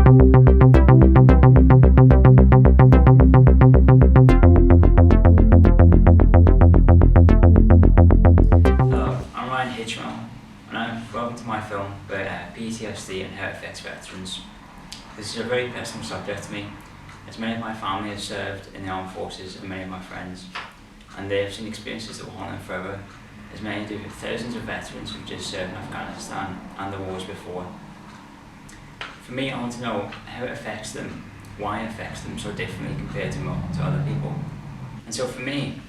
Hitchmough, and welcome to my film about PTSD and how it affects veterans. This is a very personal subject to me, as many of my family have served in the armed forces and many of my friends, and they have seen experiences that will haunt them forever, as many do with thousands of veterans who just served in Afghanistan and the wars before. For me, I want to know how it affects them, why it affects them so differently compared to other people. And so for me,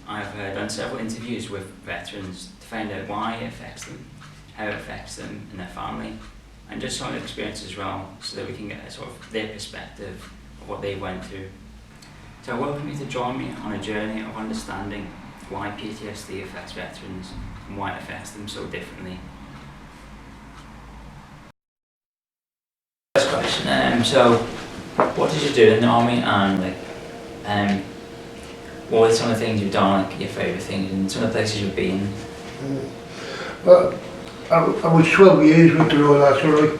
I've done several interviews with veterans to find out why it affects them, how it affects them and their family, and just some of the experiences as well, so that we can get a sort of their perspective of what they went through. So I welcome you to join me on a journey of understanding why PTSD affects veterans and why it affects them so differently. First question, so what did you do in the army, and what were some of the things you've done, like your favourite things, and some of the places you've been? Well, I was 12 years with the Royal Artillery.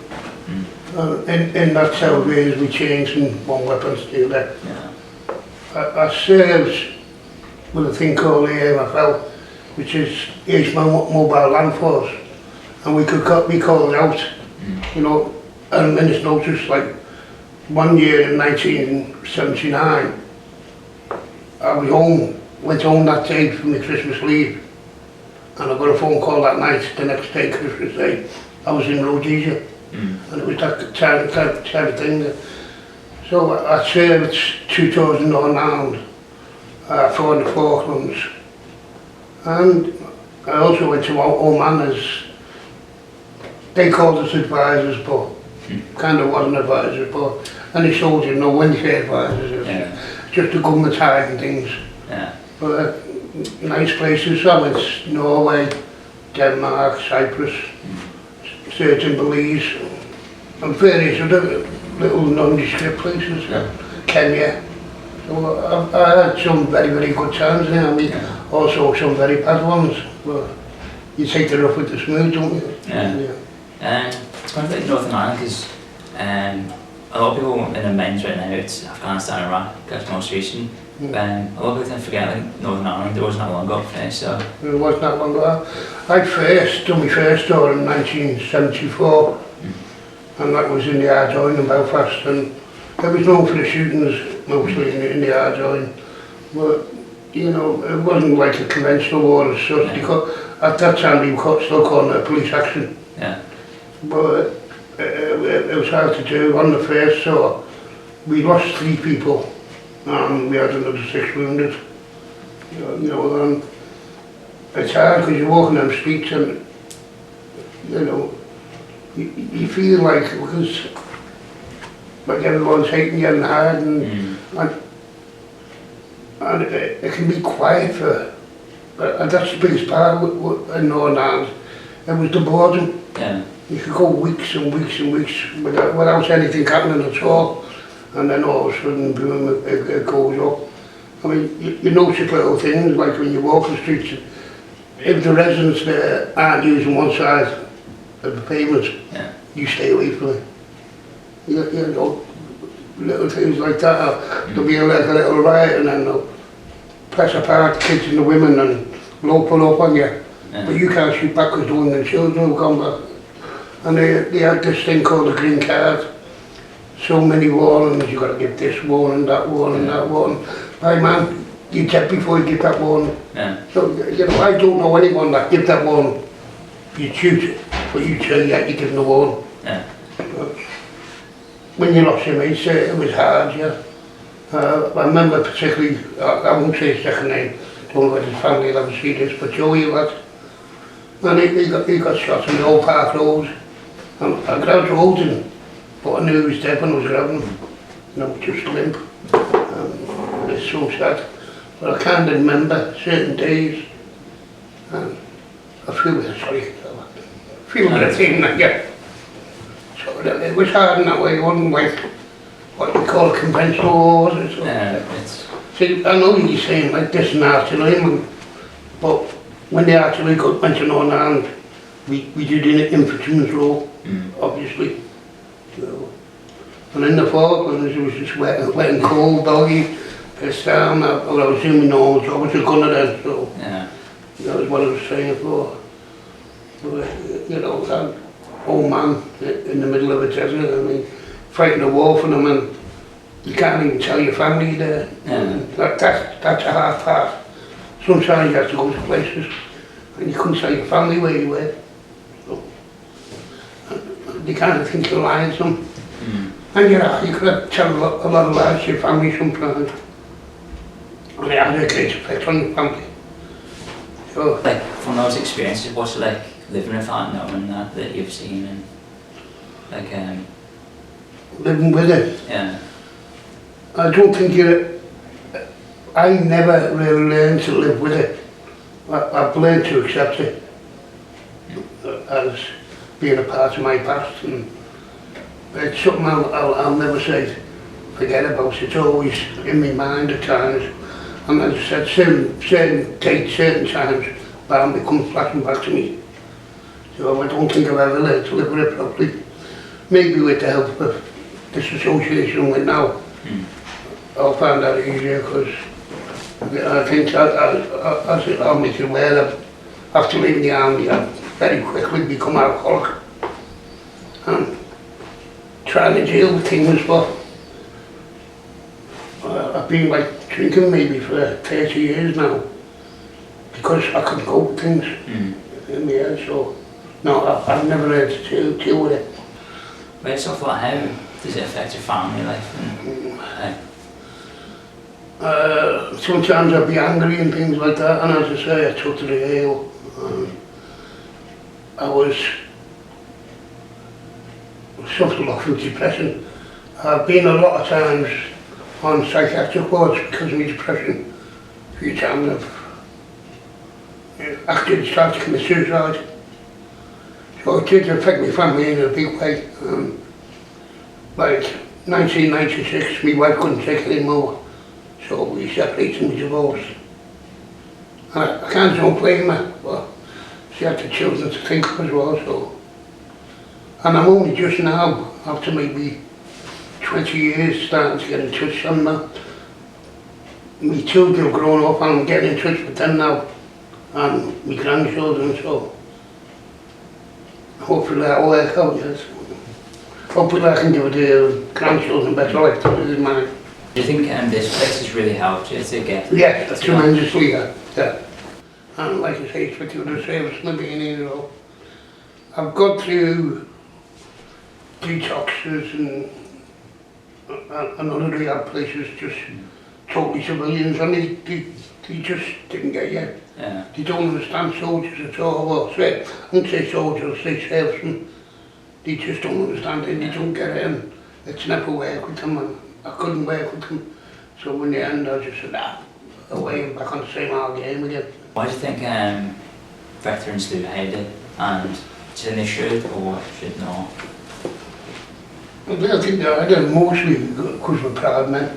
In that 12 years we changed from one weapons to the other. Yeah. I served with a thing called the MFL, which is Hitchmough Mobile Land Force, and we could be called out, you know, at a minute's notice. Like one year in 1979, I was home, went home that day for my Christmas leave, and I got a phone call that night, the next day, Christmas Day. I was in Rhodesia, and it was that type of thing. So I served 2 tours in Northern Ireland, 4 in the Falklands, and I also went to Oman as, they called us advisors, but kind of wasn't advisors, but any soldier know when you say advisors, just the government hiding things. Yeah. But nice places. So I went to Norway, Denmark, Cyprus, certain Belize, and various other little nondescript places. Yeah. Kenya. So I had some very, very good times there. I mean, also some very bad ones. But you take the rough with the smooth, don't you? Yeah. It's kind of like Northern Ireland, because a lot of people in the men's right now, it's Afghanistan and Iraq, that's most recent. A lot of people tend to forget, like Northern Ireland, it wasn't that long ago finished, so. It wasn't that long ago. I done my first tour in 1974, and that was in the Ardoyne in Belfast, and it was known for the shootings, mostly in the Ardoyne. But, you know, it wasn't like a conventional war as such, because at that time we were still calling it a police action. Yeah. But it was hard to do. On the first tour, we lost 3 people, and we had another 6 wounded. You know, and it's hard because you're walking down the streets and, you know, you feel like, because like everyone's hating you and hiding, and it can be quiet and that's the biggest part in Northern Ireland. It was the boredom. Yeah. You could go weeks and weeks and weeks without anything happening at all, and then all of a sudden, boom, it goes up. I mean, you notice little things, like when you walk the streets, if the residents there aren't using one side of the pavement, you stay away from it. You know, little things like that. There'll be like a little riot, and then they'll press apart the kids and the women and pull up on you. But you can't shoot back because the women and children have gone back. And they had this thing called the green card. So many warnings, you've got to give this warning, that warning, that warning. Hey man, you check before you give that warning. Yeah. So, you know, I don't know anyone that give that warning. You shoot, but you say, yeah, you're giving the warning. Yeah. But when you lost your mates, it was hard, yeah. I remember particularly, I won't say his second name, don't know if his family will ever see this, but Joey was. And he got shot in the old Park Road. And I grabbed hold of him, but I knew he was dead when I was grabbing him. You know, just limp. It's so sad. But I can't remember certain days. And I feel bit of thing like that. So it was hard in that way. It wasn't like what we call conventional wars. See, I know you're saying like this and artillery, but when the artillery went to Northern Ireland, we did an infantryman's role, obviously. So, And in the Falklands, it was just wet and cold, doggy, pissed down. I was doing my normal job, I was a gunner then, so Yeah. that was what I was training for. But, you know, that old man in the middle of a desert, I mean, fighting a war for them, and you can't even tell your family there. Yeah. That's a hard part. Sometimes you have to go to places and you couldn't tell your family where you were. So, they kind of think you're lying to them. And you could tell a lot of lies to your family sometimes. And it had a great effect on your family. So, Like, from those experiences, what's it like living with that, knowing that you've seen, and like, living with it. yeah. I don't think I never really learned to live with it. I've learned to accept it as being a part of my past, and it's something I'll never say forget about. It's always in my mind at times, and as I said, certain dates, certain times, bound it comes flashing back to me. So I don't think I've ever learned to live with it properly. Maybe with the help of this association I'm with now, I'll find that easier, because I think I'll make you aware that after leaving the army, I very quickly become alcoholic. And trying to deal with things, but I've been like drinking maybe for 30 years now, because I couldn't cope with things in the head, so no, I've never had to deal with it. But so far, how does it affect your family life? Sometimes I'd be angry and things like that, and as I say, I took to the ale. I suffered a lot from depression. I've been a lot of times on psychiatric wards because of my depression. A few times I've actually started to commit suicide. So it did affect my family in a big way. Like 1996, my wife couldn't take it anymore, so we separated and we divorced. And I can't don't blame her, but she had the children to think of as well, so. And I'm only just now, after maybe 20 years, starting to get in touch with them now. My children have grown up and I'm getting in touch with them now, and my grandchildren, so hopefully that'll work out, yes. Hopefully I can give the grandchildren better life than mine. Do you think this place has really helped you to get? Yeah, tremendously, yeah. And like I say, especially with the service and being here, you know, I've gone through detoxes and other rehab places, just totally civilians, and they just didn't get you. Yeah. They don't understand soldiers at all. Well, I wouldn't say soldiers, say servicemen. They just don't understand it, they don't get it, and it's never worked with them, and I couldn't work with them. So in the end, I just said, away and back on the same old game again. Why do you think veterans do hate it, and do you think they should or should not? I think they're mostly because we're proud men.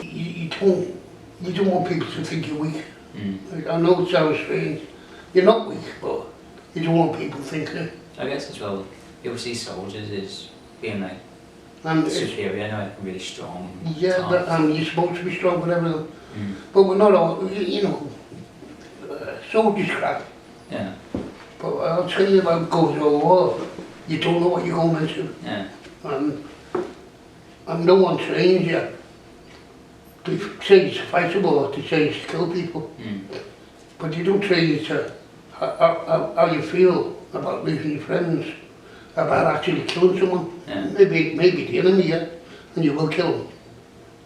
You don't want people to think you're weak. Like, I know it sounds strange. You're not weak, but you don't want people thinking it. I guess as well, people see soldiers as being like And superior, like really strong. Yeah, and you're supposed to be strong with everything. But we're not all, you know, soldiers crap. Yeah. But I'll tell you about going to a war, you don't know what you're going into. Yeah. And no one trains you. They say it's a fight a war, they say it's to kill people. But they don't train you to how you feel about losing your friends, about actually killing someone. Yeah. Maybe the enemy, yeah, and you will kill them.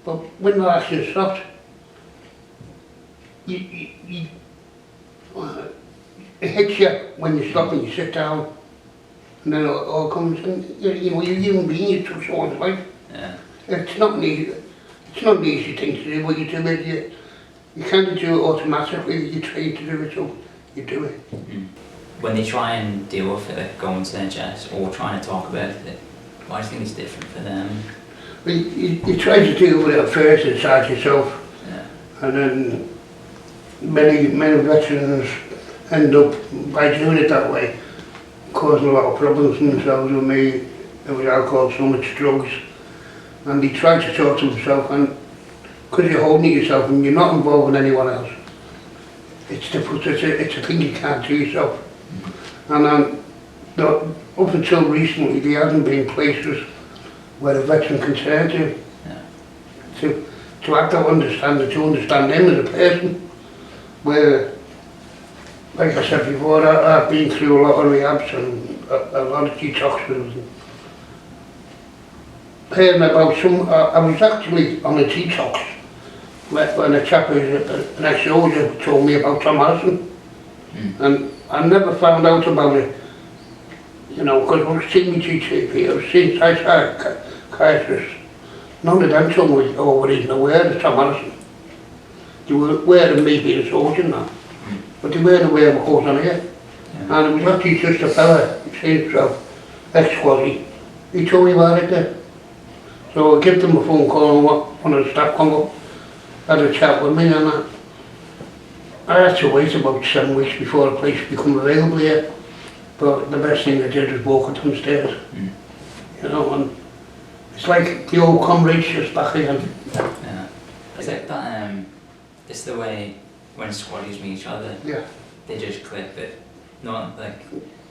But when the action stops, it hits you when you stop and you sit down, and then it all comes, and you know, you're human being, you took someone's life. Yeah. It's not an easy thing to do, but you do it, you kind of do it automatically, you train to do it, so you do it. When they try and deal with it, like going to the NHS or trying to talk about it, why do you think it's different for them? Well, you try to deal with it first inside yourself, and then many veterans end up, by doing it that way, causing a lot of problems for themselves. With me, there was alcohol, so much drugs, and he tried to talk to himself, and because you're holding it yourself and you're not involving anyone else, it's difficult, it's a thing you can't do yourself. And up until recently, there hasn't been places where a veteran can turn to, to have that understanding, to understand him as a person, where, like I said before, I've been through a lot of rehabs and a lot of detoxes. Hearing about I was actually on a detox when a chap who's an ex-soldier told me about Tom Harrison. And I never found out about it, you know, because I was seeing me GTP, I was seeing psychiatrists. None of them told me, oh, we're even aware of Tom Harrison. They were aware of me being a soldier now, but they weren't aware of what goes on here. And it was actually just a fella, he said himself, ex-squaddy, he told me about it there. So I gave them a phone call and one of the staff come up, had a chat with me, and I had to wait about 7 weeks before the place became available here. But the best thing I did was walk it downstairs. You know, and it's like the old comrades just back again. Yeah. It's like that, it's the way when squaddies meet each other, they just click, but not like...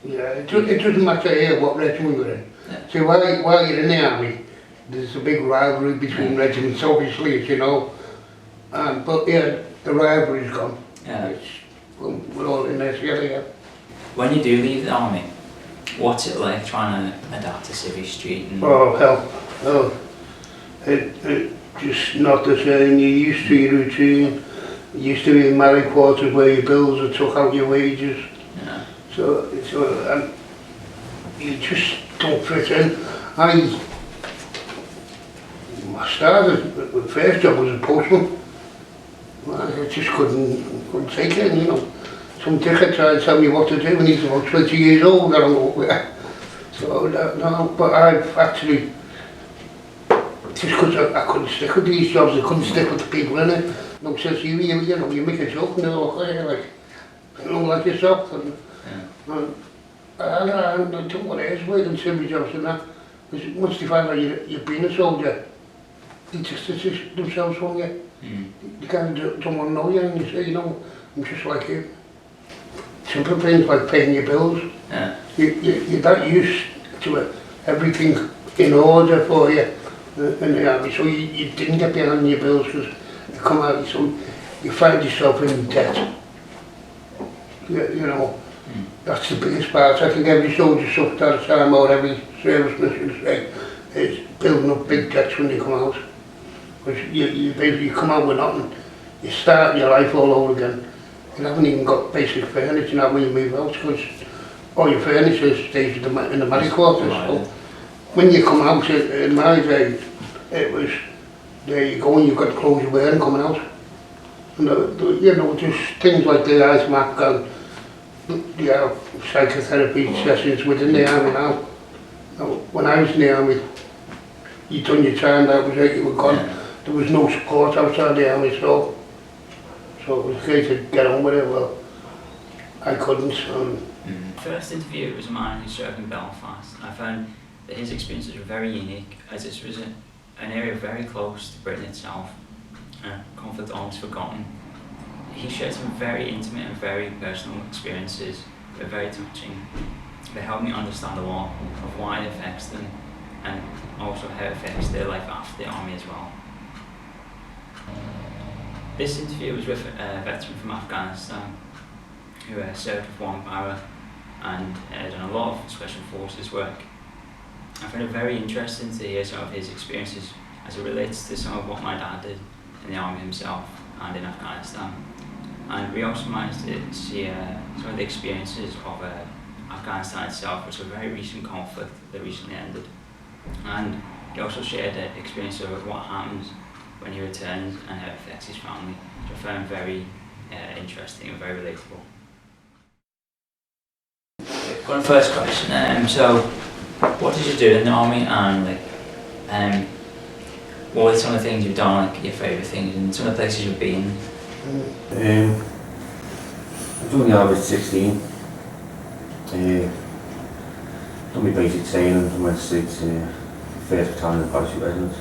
Yeah, it doesn't matter here what regiment you're in. See, while you're in the army, there's a big rivalry between regiments, obviously, as you know. But yeah, the rivalry's gone. We're all in there together, When you do leave the army, what's it like trying to adapt to Civvie Street? And oh, hell. Oh. It just not the same. You're used to your routine. You used to be in married quarters where your bills are took out your wages. So and you just don't fit in. I started, the first job was a postman. I just couldn't take it, you know. Some dickhead tried to tell me what to do when he's about 20 years old. I don't know. So, no, but I've actually, just because I couldn't stick with these jobs, I couldn't stick with the people in it. No sense you know, you make a joke and they're like, you know, like yourself. And I don't know what it is, waiting civvy jobs and that. Because once they find out you've been a soldier, they just themselves from you. You kind of don't want to know you, and you say, you know, I'm just like you. Simple things like paying your bills. You're that used to it, everything in order for you in the army, so you didn't get behind your bills because you come out, so you find yourself in debt. You know, that's the biggest part. I think every soldier suffers at a time, or every serviceman should say, is building up big debts when you come out. Because you basically come out with nothing, you start your life all over again. You haven't even got basic furniture now when you move out, because all your furniture stays in the married quarters. So when you come out, in my day, it was, there you go, and you've got the clothes you're wearing coming out. And you know, just things like the Hitchmough and the psychotherapy sessions within the army now. When I was in the army, you'd done your time, that was it, you were gone. There was no support outside the army, so it was a case of get on with it. Well, I couldn't. First interview was a man who served in Belfast. I found that his experiences were very unique, as this was an area very close to Britain itself, a conflict almost forgotten. He shared some very intimate and very personal experiences that were very touching. They helped me understand a lot of why it affects them, and also how it affects their life after the army as well. This interview was with a veteran from Afghanistan who served with one barra and done a lot of special forces work. I found it very interesting to hear some of his experiences as it relates to some of what my dad did in the army himself and in Afghanistan. And we also managed to see some of the experiences of Afghanistan itself, which was a very recent conflict that recently ended. And he also shared the experience of what happens when he returns and how it affects his family, which I found very interesting and very relatable. Got a first question. So, what did you do in the army, and what were some of the things you've done, like your favourite things, and some of the places you've been? I joined the army at 16. Done my basic training, and went straight to 1st Battalion Parachute Regiment.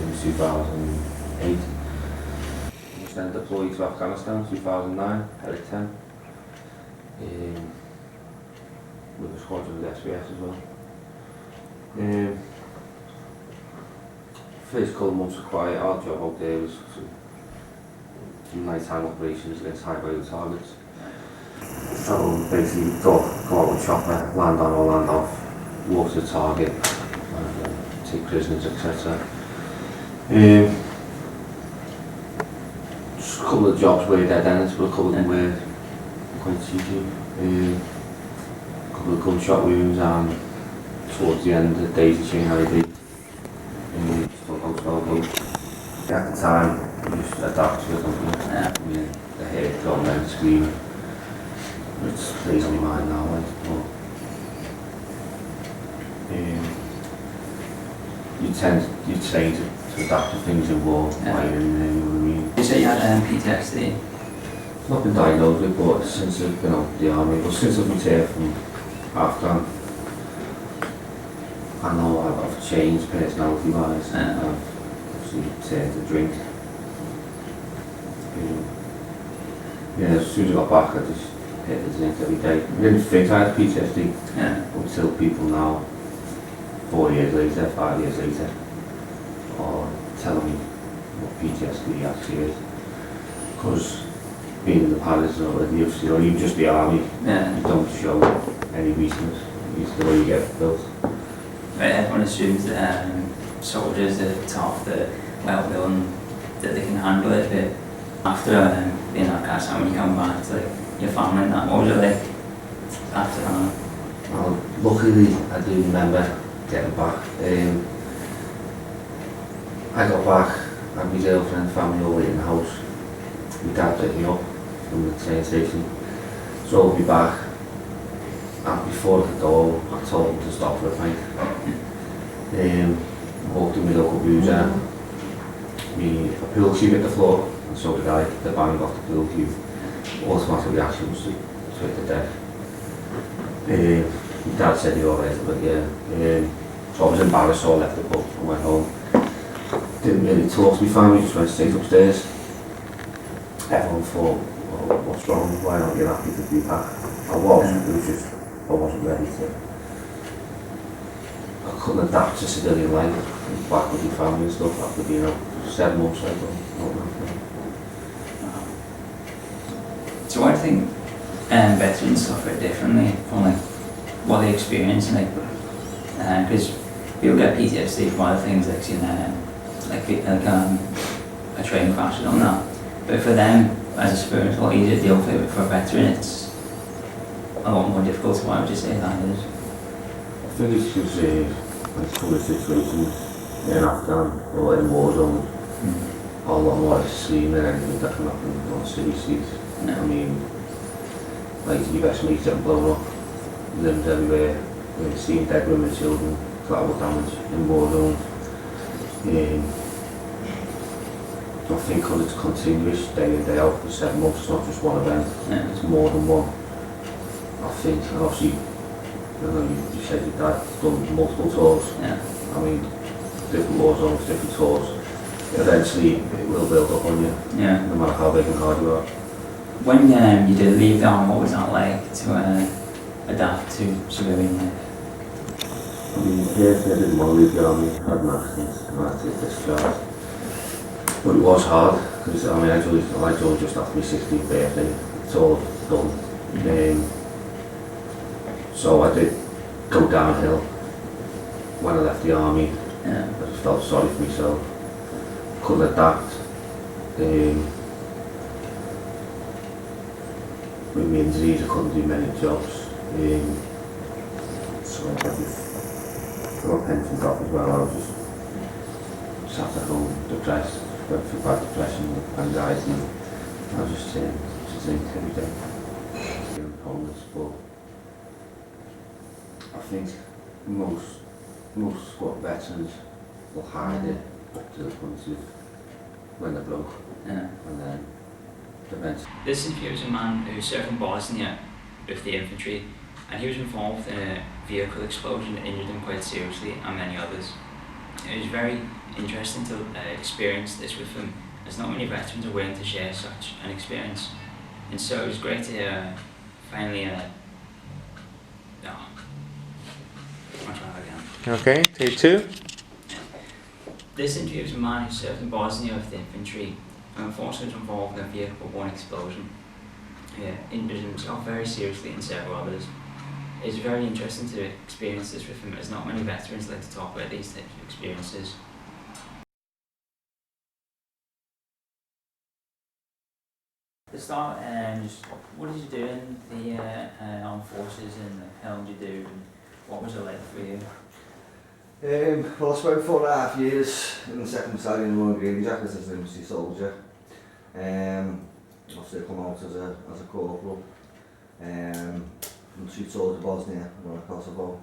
in 2008. I was then deployed to Afghanistan 2009, Eric 10. With a squadron of the SBS as well. First couple of months were quiet. Our job out there was nighttime operations against high value targets. So basically go out with chopper, land on or land off, walk to the target, take prisoners, etc. Just a couple of jobs were dead ends, but a couple of them were quite cheeky. A couple of gunshot wounds, and towards the end of the days of Shanghai Day, at the time, you just adapt to it, don't you? I mean, the head going down screaming, which plays on my mind now, like, but you train to adapt to things in war, while you're in there, you know what I mean? You say you had PTSD? I've not been diagnosed with, but since I've been out of the army, but since I've retired from Afghan, I know I've changed personality-wise. I've obviously turned to drink. Yeah, as soon as I got back, I just hit the zinc every day. I didn't think I had PTSD until people now, 4 years later, 5 years later, are telling me what PTSD actually is. Because being in the palace or you just the army, you don't show any weakness. It's the way you get built. Everyone assumes that soldiers are tough, that well-done, that they can handle it, but after being at Afghanistan, when you come back to your family and that, what was it like after that? Well, luckily I do remember getting back. I got back, I had my girlfriend and family all in the house. My dad picked me up from the train station, drove me back, and before I could go, I told him to stop for a pint. Walked in my local boozer, a pool cube hit the floor, and so did I. The bang off the pool cube. Automatic reaction was to hit the deck. My dad said he alright, but yeah. So I was embarrassed, so I left the pub and went home. Didn't really talk to my family, just went straight upstairs. Everyone thought, well, what's wrong? Why aren't you happy to be back? I was, it was just, I wasn't ready to. I couldn't adapt to civilian life, back with your family and stuff after being out 7 months. I don't know. So why do you think veterans suffer differently from like what they experience, and because people get PTSD from other things like seeing a train crash and all that, but for them as a civilian it's a lot easier to deal with it, but for a veteran it's a lot more difficult. So why would you say that is? I think it's because it's come a situation in Afghan or in war zones, a lot more extreme than anything that can happen on Civvie Street. I mean, like your best mate's getting blown up, limbs everywhere, seeing dead women and children, collateral damage in war zones. I think because it's continuous, day in, day out for 7 months, it's not just one event, it's more than one. I think, and obviously, you said your dad's done multiple tours. I mean, different war zones, different tours. Eventually, it will build up on you, no matter how big and hard you are. When you did leave the army, what was that like to adapt to civilian life? I mean, personally, I didn't want to leave the army. I had an accident and I had to get discharged. But it was hard, because I mean, I joined just after my 16th birthday. It's all done. So I did go downhill when I left the army. I just felt sorry for myself. Couldn't adapt. With my injuries, I couldn't do many jobs. So I got pensions off as well. I was just sat at home, depressed, went through bad depression, anxiety. I was just drink every day. Homeless, but I think most squad veterans will hide it up to the point of when they're broke. And then eventually. This interview was a man who served in Bosnia with the infantry, and he was involved in a vehicle explosion that injured him quite seriously, and many others. it was very interesting to experience this with them, as not many veterans are willing to share such an experience. And so it was great to hear finally, I'll try that again. Okay, take 2. This interview was a man who served in Bosnia with the infantry and unfortunately was involved in a vehicle-borne explosion. He injured himself very seriously and several others. It was very interesting to experience this with him, as not many veterans like to talk about these types of experiences. To start, just what did you do in the armed forces, and how did you do, and what was it like for you? Well, I spent 4.5 years in the 2nd Battalion Royal Green Jackets as an infantry soldier. Obviously I come out as a corporal from 2 tours of Bosnia and Kosovo.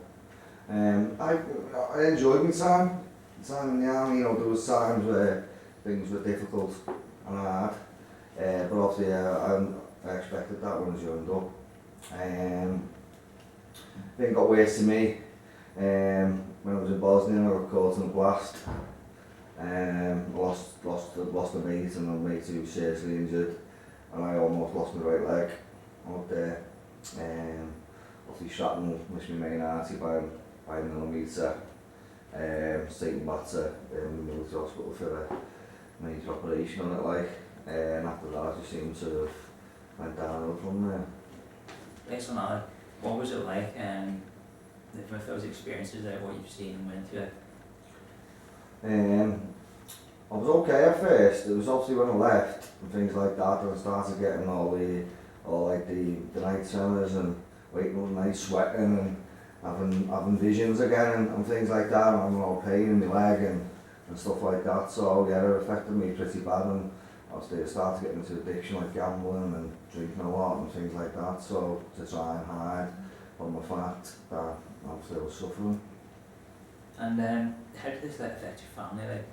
I enjoyed my time in the army. You know, there was times where things were difficult and hard, but obviously I expected that when I joined up. Then got worse to me. When I was in Bosnia, I got caught in a blast. Lost a mate, and my mate who was seriously injured, and I almost lost my right leg out there. Obviously shrapnel missed my main artery by a millimetre. Taken back to the military hospital for a major operation on it, and after that I just seemed to have went downhill from there. Based on that, what was it like with those experiences, what you've seen and went through? I was okay at first. It was obviously when I left and things like that I started getting all the night tremors and waking up at night sweating and having visions again and things like that, and having all pain in my leg and stuff like that. So yeah, it affected me pretty bad, and obviously I started getting into addiction like gambling and drinking a lot and things like that, so to try and hide from the fact that obviously I was suffering. And how did this affect your family?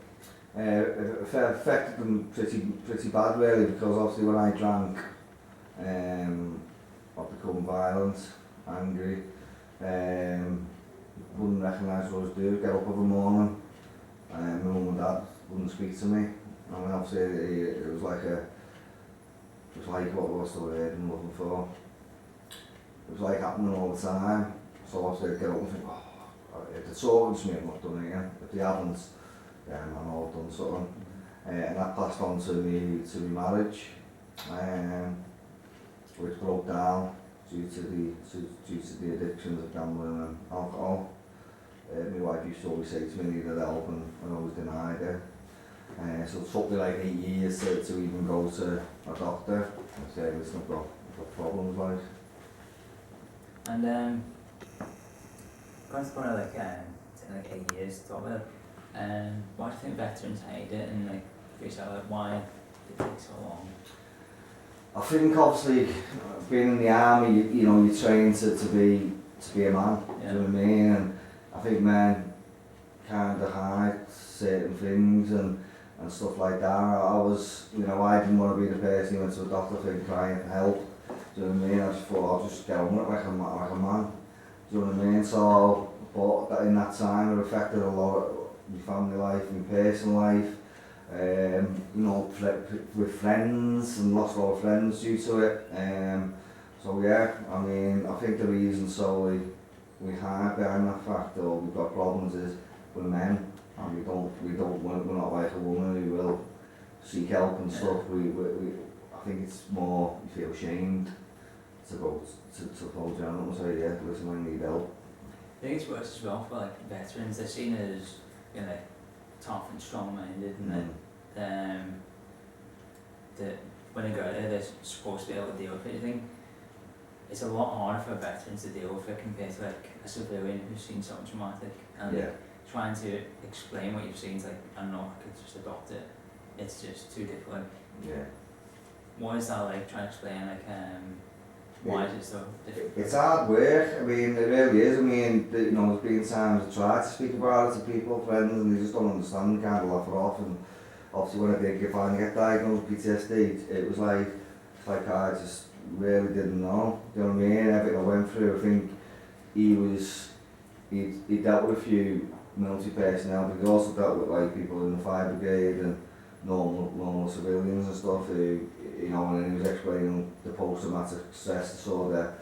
It affected them pretty bad really, because obviously when I drank, I'd become violent, angry, wouldn't recognise what I was doing, get up every morning, my mum and dad wouldn't speak to me. I mean, obviously it was like what was the word I'm looking for? It was like happening all the time. So obviously I'd get up and think, if it's over to me, I'm not done it again. If they haven't, yeah, I'm all done something. And that passed on to my marriage, which broke down due to the addictions of gambling and alcohol. My wife used to always say to me, I needed help, and I always denied it. So it took me like 8 years to even go to a doctor and say, listen, I've got problems like. And going to point out like 8 years to talk about, why do you think veterans hate it, and for yourself, why did it take so long? I think obviously being in the army, you know, you're trained to be a man. Yeah. Do you know what I mean? And I think men kind of hide certain things and stuff like that. I was, you know, I didn't want to be the person who went to a doctor for crying for help. Do you know what I mean? I just thought I'll just get on with it like a man. Do you know what I mean? So, but in that time it affected a lot of my family life, my personal life. You know, with friends, and lost a lot of friends due to it. So yeah, I mean, I think the reason solely we hide behind that fact, or we've got problems, is we're men, and we're not like a woman who will seek help and stuff. I think it's more, you feel ashamed to go to hold your hand and say, yeah, listen, I need help. I think it's worse as well for veterans. They're seen as, you know, tough and strong-minded, and that when they go there, they're supposed to be able to deal with it. I think it's a lot harder for veterans to deal with it compared to a civilian who's seen something traumatic, and trying to explain what you've seen is I'm not, I could just adopt it. It's just too difficult. Yeah. What is that like, trying to explain why is it so difficult? It's hard work. I mean, it really is. I mean, you know, there's been times I try to speak about it to people, friends, and they just don't understand. They kind of laugh it off. And obviously, when I did finally get diagnosed with PTSD, it was like I just really didn't know. Do you know what I mean? Everything I went through, I think he dealt with a few military personnel, but he also dealt with like people in the fire brigade and normal civilians and stuff who, you know, and then he was explaining the post-traumatic stress disorder.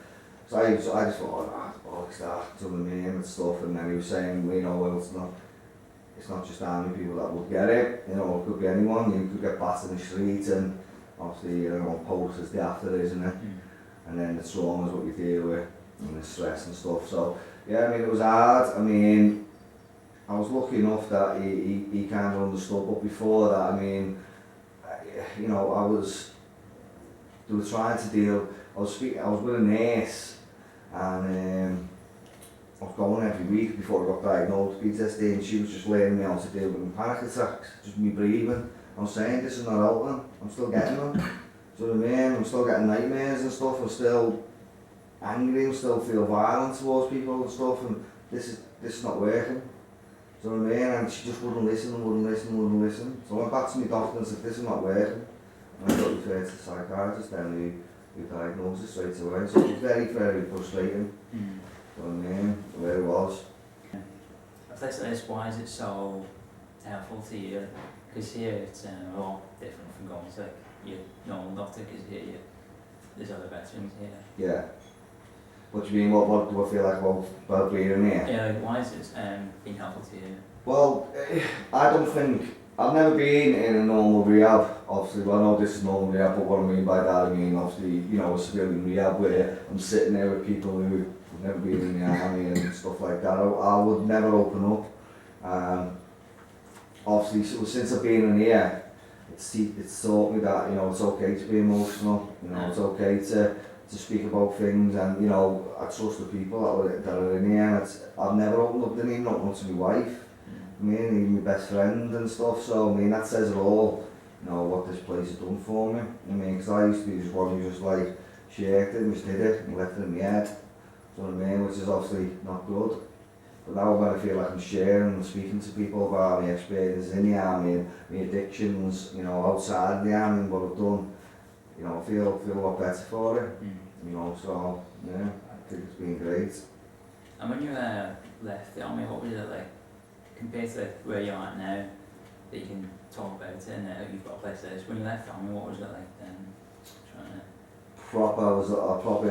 So I just thought, oh, bollocks that, to the name and stuff, and then he was saying, you know, well, it's not just army people that would get it, you know, it could be anyone, you could get battered in the street, and obviously, you know, post is the after, isn't it? And then the trauma is what you deal with, and the stress and stuff. So, yeah, I mean, it was hard. I mean, I was lucky enough that he kind of understood, but before that, I mean, you know, they were trying to deal, I was with a nurse, and I was going every week before I got diagnosed with PTSD, and she was just learning me how to deal with my panic attacks, just me breathing. I'm saying, this is not helping, I'm still getting them. Do you know what I mean? I'm still getting nightmares and stuff, I'm still angry, I still feel violent towards people and stuff, and this is not working. Do you know what I mean? And she just wouldn't listen. So I went back to my doctor and said, this is not working. And I got referred to the psychiatrist then who diagnosed it straight away. So it was very, very frustrating. Do you know what I mean? Where it was. A place like this, why is it so helpful to you? Because here it's a lot different from going to like your normal doctor, because here there's other veterans here. Yeah. What do you mean? What do I feel like about being here? Yeah, like why is it been helpful to you? Well, I don't think, I've never been in a normal rehab, obviously. Well, I know this is normal rehab, but what I mean by that, I mean obviously, you know, a civilian rehab where I'm sitting there with people who've never been in the army and stuff like that. I would never open up. Obviously, since I've been in here, it's taught me that, you know, it's okay to be emotional, you know, it's okay to speak about things, and, you know, I trust the people that are in here, and I've never opened up, didn't even open up to my wife, I mean, even my best friend and stuff, so, I mean, that says it all, you know, what this place has done for me. I mean, because I used to be just one who just, like, shirked it and just did it, and left it in my head, do you know what I mean, which is obviously not good. But now when I feel like I'm sharing and speaking to people about my experiences in the army and my addictions, you know, outside of the army and what I've done, you know, I feel a lot better for it, you know, so, yeah, I think it's been great. And when you left the army, what was it like, compared to like, where you are now, that you can talk about it, and you've got a place like this, when you left the army, what was it like then? I probably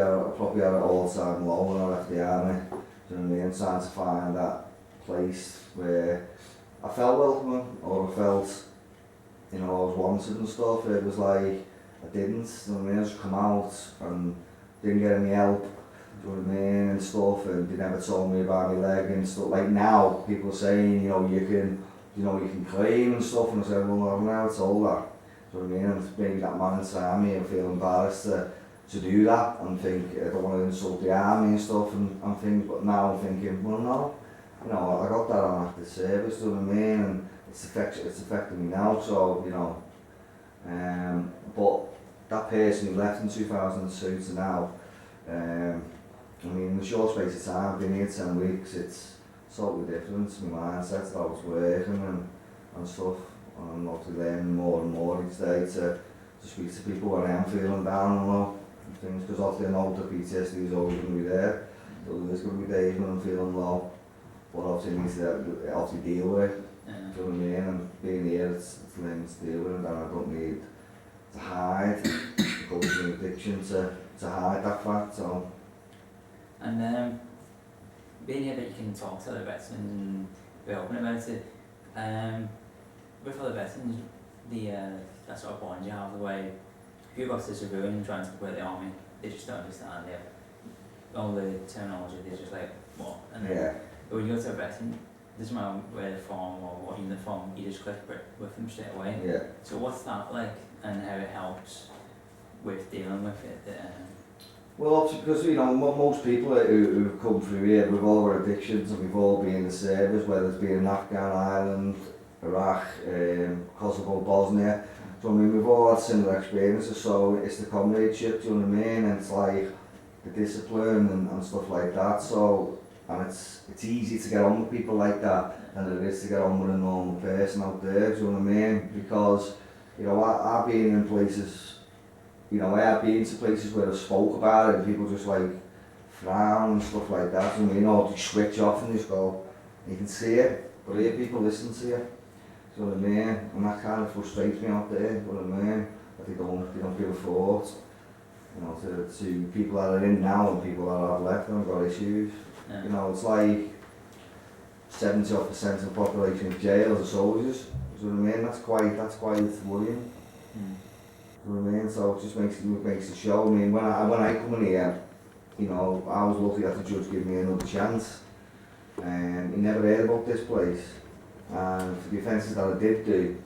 had an all-time low when I left the army. Do you know what I mean? Trying to find that place where I felt welcome, or I felt, you know, I was wanted and stuff. It was like, I didn't, you know what I mean? I just come out and didn't get any help, do you know what I mean, and stuff, and they never told me about my leg and stuff. Like now, people are saying, you know, you can claim and stuff, and I said, well, I've never told that, do you know what I mean? And maybe that man inside me, I feel embarrassed to do that and think I don't want to insult the army and stuff and things, but now I'm thinking, well no, you know, I got that on active service, do you know what I mean, and it's affecting me now, so, you know, but that person who left in 2002 to now, I mean, in a short space of time, I've been here 10 weeks, it's totally different, my mindset, that I was working and stuff, and I'm obviously learning more and more each day to speak to people when I am feeling down and low. Things, because obviously I know the PTSD is always going to be there, so there's going to be days when I'm feeling low, but obviously I need to obviously deal with it, do you know what I mean, and being here it's learning to deal with it, and I don't need to hide, it goes with addiction to hide that fact, so. And being here that you can talk to other veterans and be open about it, with other veterans, that sort of bond you have, the way if you go to civilian and trying to quit the army, they just don't understand it. All the terminology, they're just like, what? And then when you go to a veteran, it doesn't matter where they're from or what uniform, you just click with them straight away. Yeah. So what's that like, and how it helps with dealing with it? Well, obviously, because, you know, most people who've come through here, we've all got addictions and we've all been in the service, whether it's been in Afghan, Ireland, Iraq, Kosovo, Bosnia. So, I mean, we've all had similar experiences, so it's the comradeship, do you know what I mean? And it's like the discipline and stuff like that. So, and it's easy to get on with people like that than it is to get on with a normal person out there, do you know what I mean? Because, you know, I've been in places, you know, I've been to places where I spoke about it and people just like frown and stuff like that, you know, or just switch off and just go, you can see it. But here people listen to you. You know what I mean? And that kind of frustrates me out there. You know what I mean? That they don't give a thought. You know, to people that are in now and people that have left and have got issues. Yeah. You know, it's like 70% of the population in jail as soldiers. You know what I mean? That's quite worrying. You know what I mean? So it just makes it show. I mean, when I come in here, you know, I was lucky that the judge gave me another chance. He never heard about this place. And for the offences that I did do,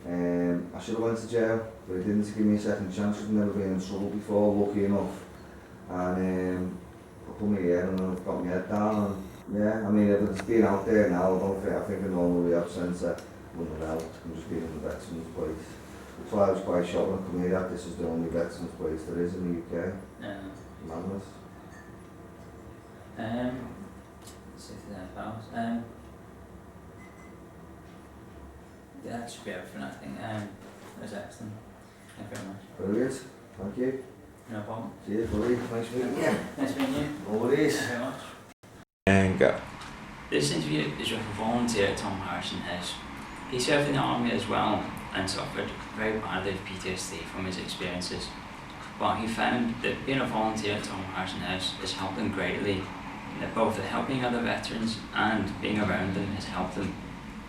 I should have went to jail, but he didn't give me a second chance. I've never been in trouble before, lucky enough. And I put me here and I've got my head down. And yeah, I mean, if it's being out there now, I think a normal rehab centre wouldn't have helped. I'm just being in the veterans place. That's why I was quite shocked when I come here that this is the only veterans place there is in the UK. Yeah. Madness. Let's see if there's anything else. Yeah, that should be everything, I think. That was excellent. Thank you very much. Brilliant. Thank you. No problem. Cheers, buddy. Nice meeting you. Nice meeting you. No worries. Thank you very much. And go. This interview is with a volunteer, Tom Harrison House. He served in the army as well and suffered very badly with PTSD from his experiences. But he found that being a volunteer at Tom Harrison House has helped him greatly. That both helping other veterans and being around them has helped them,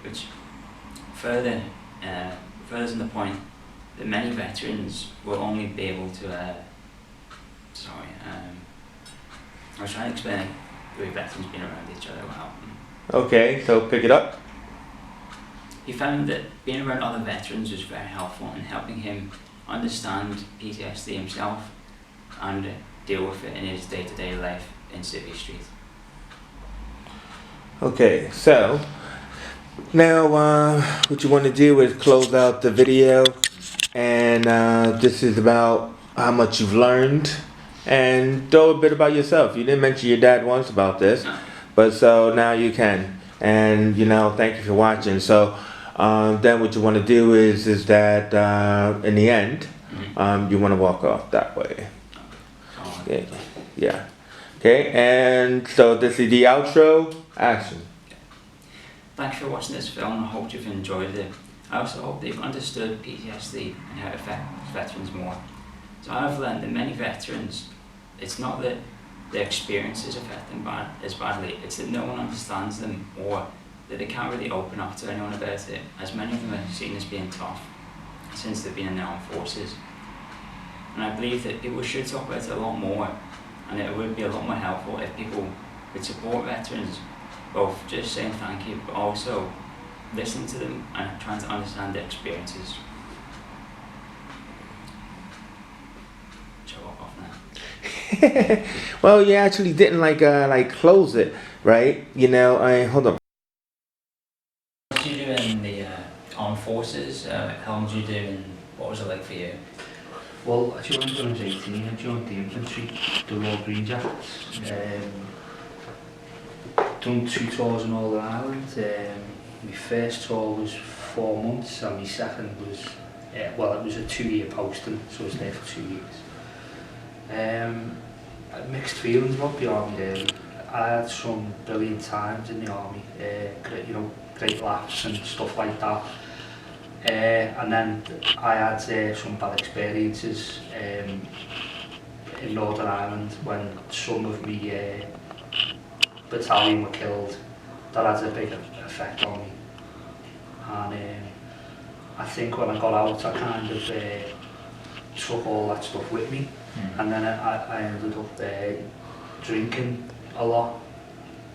which furthers in the point that many veterans will only be able to. I was trying to explain the way veterans being around each other will help them. Okay, so pick it up. He found that being around other veterans was very helpful in helping him understand PTSD himself and deal with it in his day-to-day life in Civvie Street. Okay, so now what you want to do is close out the video, and this is about how much you've learned, and tell a bit about yourself. You didn't mention your dad once about this, but so now you can. And you know, thank you for watching. So then what you want to do is that in the end, you want to walk off that way. Okay. Yeah. Okay, and so this is the outro. Action. Thanks for watching this film. I hope you've enjoyed it. I also hope that you've understood PTSD and how it affects veterans more. So I've learned that many veterans, it's not that their experiences affect them as badly, it's that no one understands them or that they can't really open up to anyone about it, as many of them are seen as being tough since they've been in the armed forces. And I believe that people should talk about it a lot more, and it would be a lot more helpful if people would support veterans, both just saying thank you, but also listening to them and trying to understand their experiences. Show up off now. Well, you actually didn't like close it, right? You know, hold on. What did you do in the armed forces? How long did you do, and what was it like for you? Well, I joined when I was 18. I joined the infantry, the Royal Green Jackets. Done 2 tours in Northern Ireland. My first tour was 4 months, and my second was, well, it was a 2-year posting, so I was there for 2 years. I had mixed feelings about the army there. I had some brilliant times in the army, great laughs and stuff like that. And then I had some bad experiences in Northern Ireland when some of my battalion were killed. That had a big effect on me. And I think when I got out, I kind of took all that stuff with me. And then I ended up drinking a lot.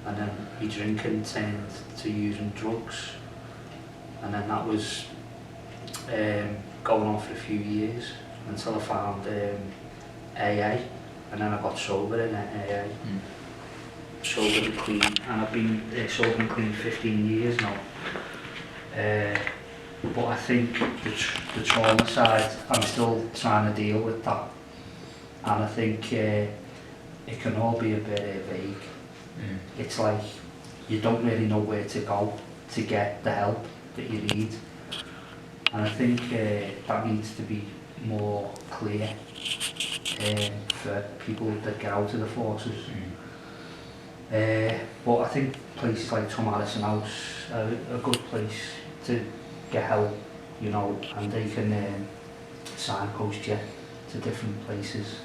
And then my drinking turned to using drugs. And then that was going on for a few years until I found AA, and then I got sober in AA. Sober and clean, and I've been sober and clean 15 years now. But I think the trauma side, I'm still trying to deal with that, and I think it can all be a bit vague. It's like you don't really know where to go to get the help that you need. And I think that needs to be more clear for people that get out of the forces. But I think places like Tom Harrison House are a good place to get help, you know, and they can signpost you to different places.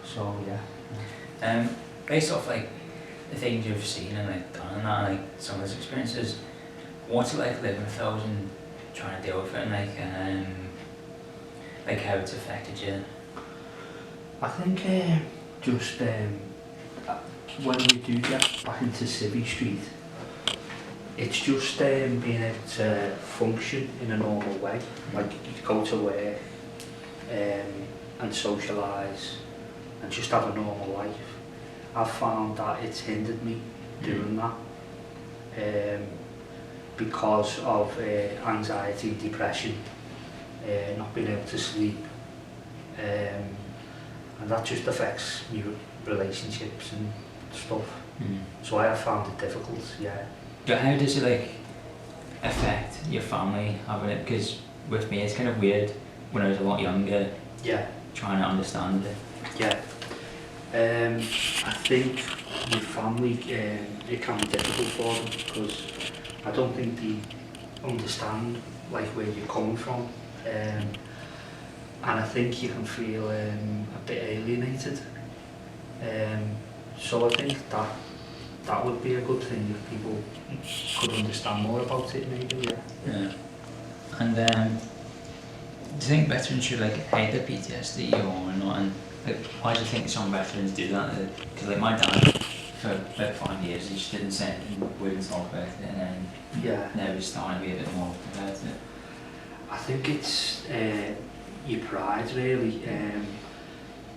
So yeah. Based off like the things you've seen and like done and that, like some of those experiences, what's it like living with those and trying to deal with it, and like how it's affected you? I think just when we do get back into Civvie Street, it's just being able to function in a normal way, like you go to work and socialise and just have a normal life. I've found that it's hindered me doing that because of anxiety, depression, not being able to sleep, and that just affects my relationships and stuff. So I have found it difficult, yeah. But how does it like affect your family having it? Because with me it's kind of weird when I was a lot younger, Yeah. trying to understand it. Yeah. I think my family, it can be difficult for them because I don't think they understand like where you're coming from, and I think you can feel a bit alienated. So I think that would be a good thing if people could understand more about it, maybe. Yeah. And do you think veterans should like hide their PTSD or not? And like, why do you think some veterans do that? Because like my dad, for about 5 years, he just didn't say anything, wouldn't talk about it, and then now he's starting to be a bit more about it. I think it's your pride, really,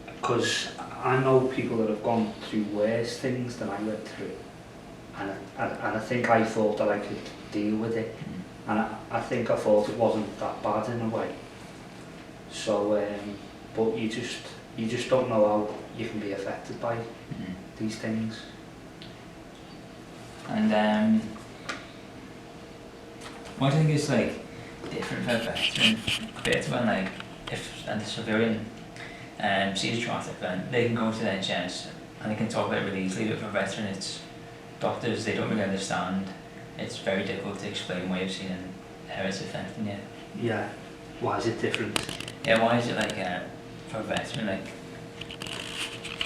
because I know people that have gone through worse things than I went through, and I think I thought that I could deal with it, and I think I thought it wasn't that bad in a way. So, but you just don't know how you can be affected by these things. And what do you think is like different for a veteran compared to when like if a civilian sees a traumatic event, they can go to the NHS and they can talk about it really easily, but for a veteran it's doctors, they don't really understand. It's very difficult to explain what you've seen and how it's affecting you. Yeah. Why is it different? Yeah, why is it like for a veteran like?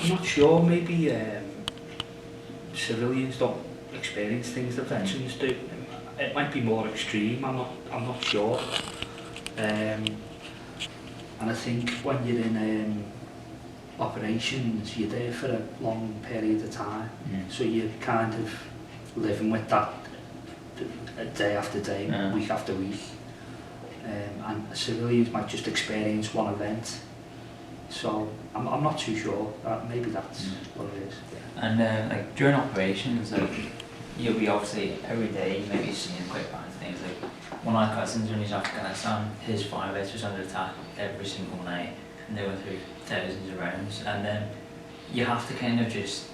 I'm not sure, maybe civilians don't experience things that veterans do. It might be more extreme, I'm not sure. And I think when you're in operations, you're there for a long period of time, so you're kind of living with that day after day, week after week. And civilians might just experience one event. So I'm not too sure. Maybe that's what it is. Yeah. And like during operations, like you'll be obviously every day you may be seeing quite bad things. Like one of my cousins when he was in Afghanistan, his fire base was under attack every single night, and they went through thousands of rounds. And then you have to kind of just,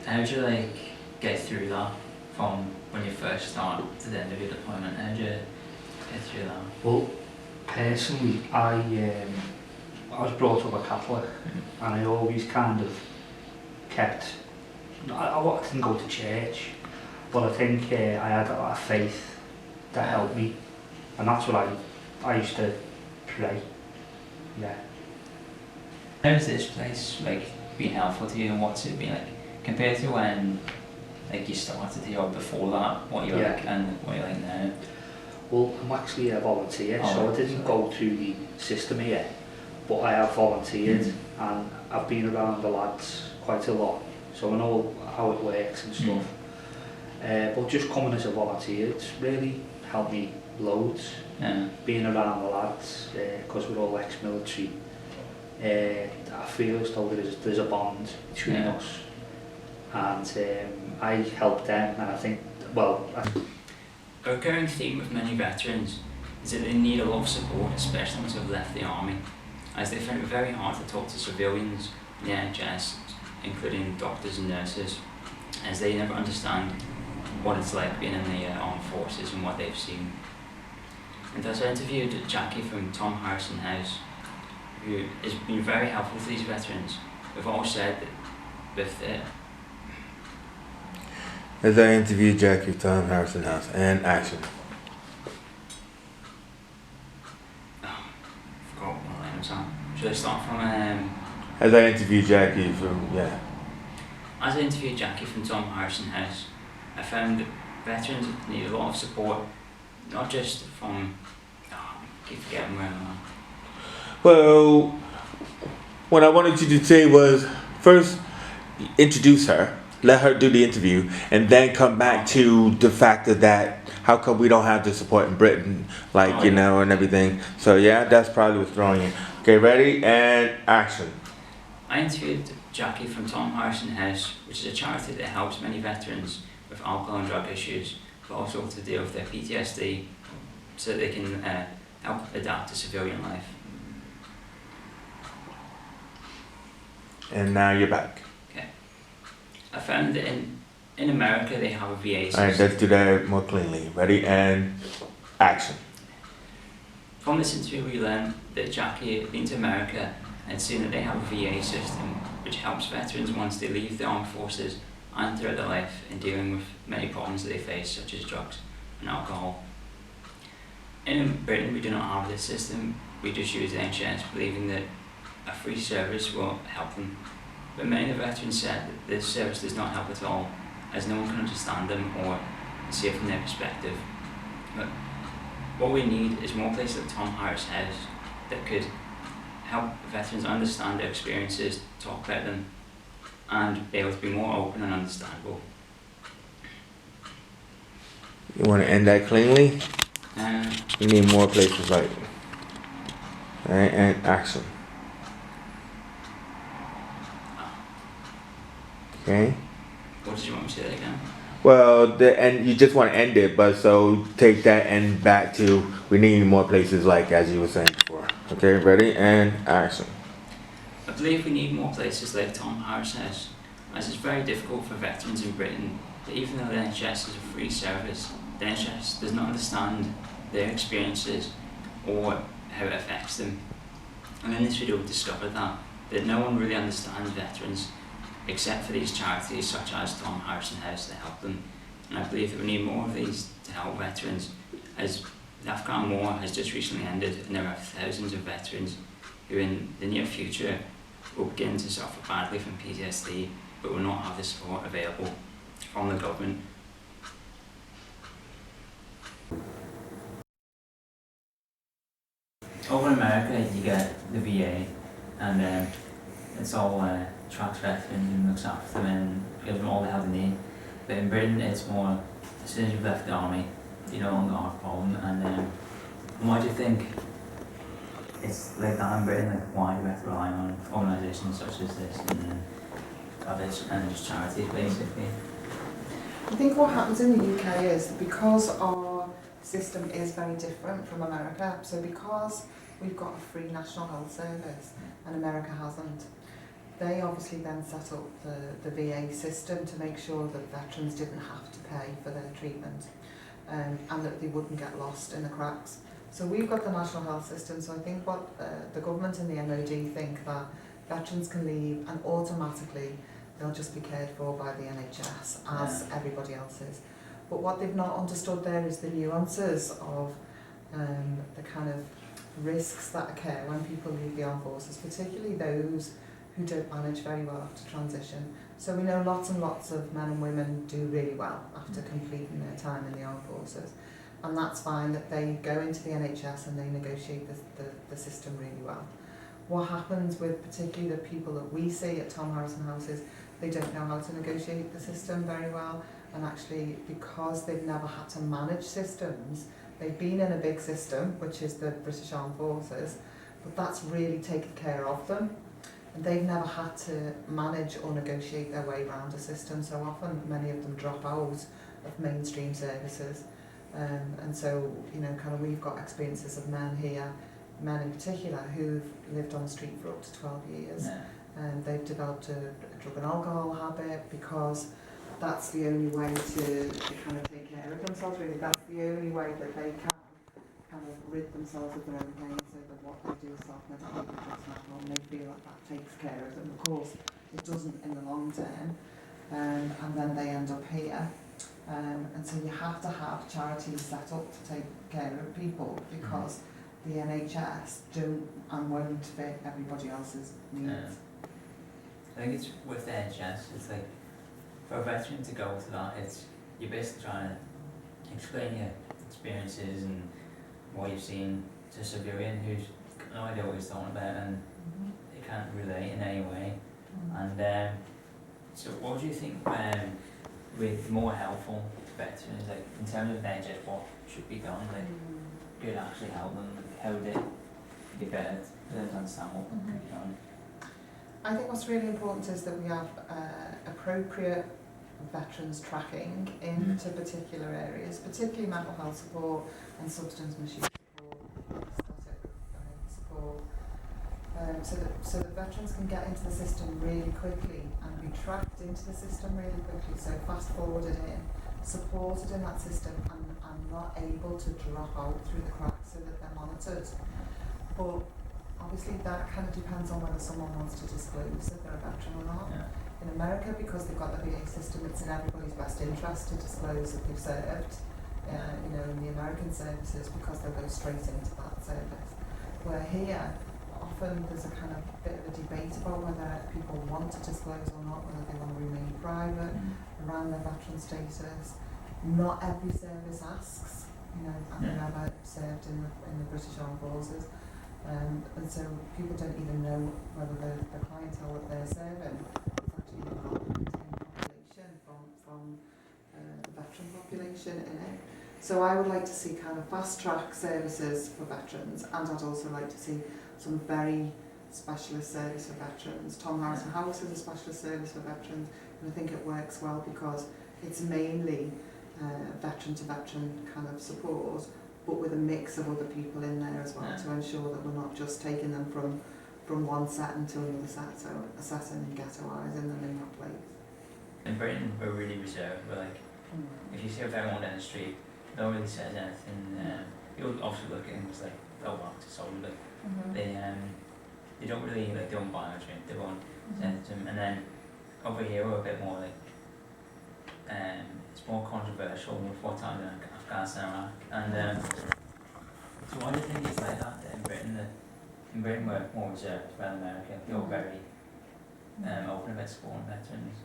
how do you like get through that from when you first start to the end of your deployment? How do you get through that? Well, personally, I was brought up a Catholic, and I always kind of kept, I didn't go to church, but I think I had a lot of faith that helped me, and that's what I used to pray. Yeah. How's this place like been helpful to you, and what's it been like compared to when like you started here or before that, what you're like and what you're like now? Well, I'm actually a volunteer, so I didn't go through the system here, but I have volunteered and I've been around the lads quite a lot, so I know how it works and stuff. But just coming as a volunteer, it's really helped me loads. Being around the lads, because we're all ex-military, I feel as though there's a bond between us, and I help them, and I think, well, A recurring theme with many veterans is that they need a lot of support, especially once they've left the army, as they find it very hard to talk to civilians in the NHS, including doctors and nurses, as they never understand what it's like being in the armed forces and what they've seen. And thus I interviewed Jackie from Tom Harrison House, who has been very helpful to these veterans. We've all said that with As I interviewed Jackie Tom Harrison House, and action. Forgot what my name was on. Should I start from As I interviewed Jackie from, yeah. As I interviewed Jackie from Tom Harrison House, I found that veterans need a lot of support, not just from, I keep forgetting where I'm at. Well, what I wanted you to say was first introduce her, let her do the interview, and then come back to the fact of that how come we don't have the support in Britain, like, you know, and everything. So yeah, that's probably what's throwing you. Okay, ready and action. I interviewed Jackie from Tom Harrison House, which is a charity that helps many veterans with alcohol and drug issues, but also to deal with their PTSD so that they can help adapt to civilian life. And now you're back. Okay. I found that in America they have a VA system. Alright, let's do that more cleanly. Ready and action. From this interview we learned that Jackie had been to America and seen that they have a VA system which helps veterans once they leave the armed forces and throughout their life in dealing with many problems that they face, such as drugs and alcohol. In Britain we do not have this system, we just use the NHS, believing that a free service will help them. But many of the veterans said that this service does not help at all, as no one can understand them or see it from their perspective. But what we need is more places like Tom Harris House that could help veterans understand their experiences, talk about them, and be able to be more open and understandable. You want to end that cleanly? You need more places like. Alright, and action. Okay. What did you want me to say that again? Well, you just want to end it, but so take that end back to we need more places like as you were saying before. Okay, ready and action. I believe we need more places like Tom Harris House, as it's very difficult for veterans in Britain that even though the NHS is a free service, the NHS does not understand their experiences or how it affects them. And in this video we discovered that no one really understands veterans except for these charities such as Tom Harrison House that help them. And I believe that we need more of these to help veterans, as the Afghan war has just recently ended and there are thousands of veterans who in the near future will begin to suffer badly from PTSD but will not have the support available from the government. Over in America you get the VA and it's all tracks veterans and looks after them and gives them all the help they need. But in Britain it's more, as soon as you've left the army, you no longer have a problem. And why do you think it's like that in Britain? Like, why do we have to rely on organisations such as this and others and just charities basically? I think what happens in the UK is that because our system is very different from America, so because we've got a free national health service and America hasn't, they obviously then set up the VA system to make sure that veterans didn't have to pay for their treatment and that they wouldn't get lost in the cracks. So we've got the national health system, so I think what the government and the MOD think that veterans can leave and automatically they'll just be cared for by the NHS as everybody else is. But what they've not understood there is the nuances of the kind of risks that occur when people leave the armed forces, particularly those who don't manage very well after transition. So we know lots and lots of men and women do really well after completing their time in the armed forces. And that's fine that they go into the NHS and they negotiate the system really well. What happens with particularly the people that we see at Tom Harrison House is they don't know how to negotiate the system very well, and actually because they've never had to manage systems, they've been in a big system, which is the British Armed Forces, but that's really taken care of them. And they've never had to manage or negotiate their way around a system, so often many of them drop out of mainstream services. And so, you know, kind of we've got experiences of men here, men in particular, who've lived on the street for up to 12 years. And they've developed a drug and alcohol habit because that's the only way to kind of take care of themselves, really. That's the only way that they can kind of rid themselves of their own pain, so that what they do is self-medicate with drugs and alcohol, and they feel like that takes care of them. Of course, it doesn't in the long term, and then they end up here. And so you have to have charities set up to take care of people because the NHS don't and won't fit everybody else's needs. Yeah. I think it's with the NHS, it's like, for a veteran to go to that, you're basically trying to explain your experiences and what you've seen to a civilian who's got no idea what he's talking about and they can't relate in any way. And so what do you think with more helpful to veterans, like in terms of NHS, what should be done? Like, could actually help them? Like, how would it be better for them to understand what could be done? I think what's really important is that we have appropriate veterans tracking into particular areas, particularly mental health support and substance misuse support, aesthetic support, so that veterans can get into the system really quickly and be tracked into the system really quickly, so fast forwarded in, supported in that system and not able to drop out through the cracks so that they're monitored. But obviously that kind of depends on whether someone wants to disclose that they're a veteran or not. Yeah. In America, because they've got the VA system, it's in everybody's best interest to disclose that they've served, in the American services, because they'll go straight into that service. Where here, often there's a kind of bit of a debate about whether people want to disclose or not, whether they want to remain private around their veteran status. Not every service asks, I've never served in the British Armed Forces. And so people don't even know whether the clientele that they're serving is actually a population from the veteran population in it. So I would like to see kind of fast track services for veterans, and I'd also like to see some very specialist service for veterans. Tom Harrison House is a specialist service for veterans, and I think it works well because it's mainly veteran to veteran kind of support, but with a mix of other people in there as well to ensure that we're not just taking them from one setting to another set, so assessing and ghettoising them in that place. In Britain, we're really reserved. We're like, if you see a veteran down the street, no one really says anything. You'll obviously look at things like, oh well, it's solid. Like, they don't really, like, they don't buy much, they won't say anything to them. And then over here, we're a bit more like, it's more controversial with what's happening in Afghanistan and Iraq. And so why do you think it's like that in Britain? That in Britain we're more reserved rather than America. You're very open about supporting veterans.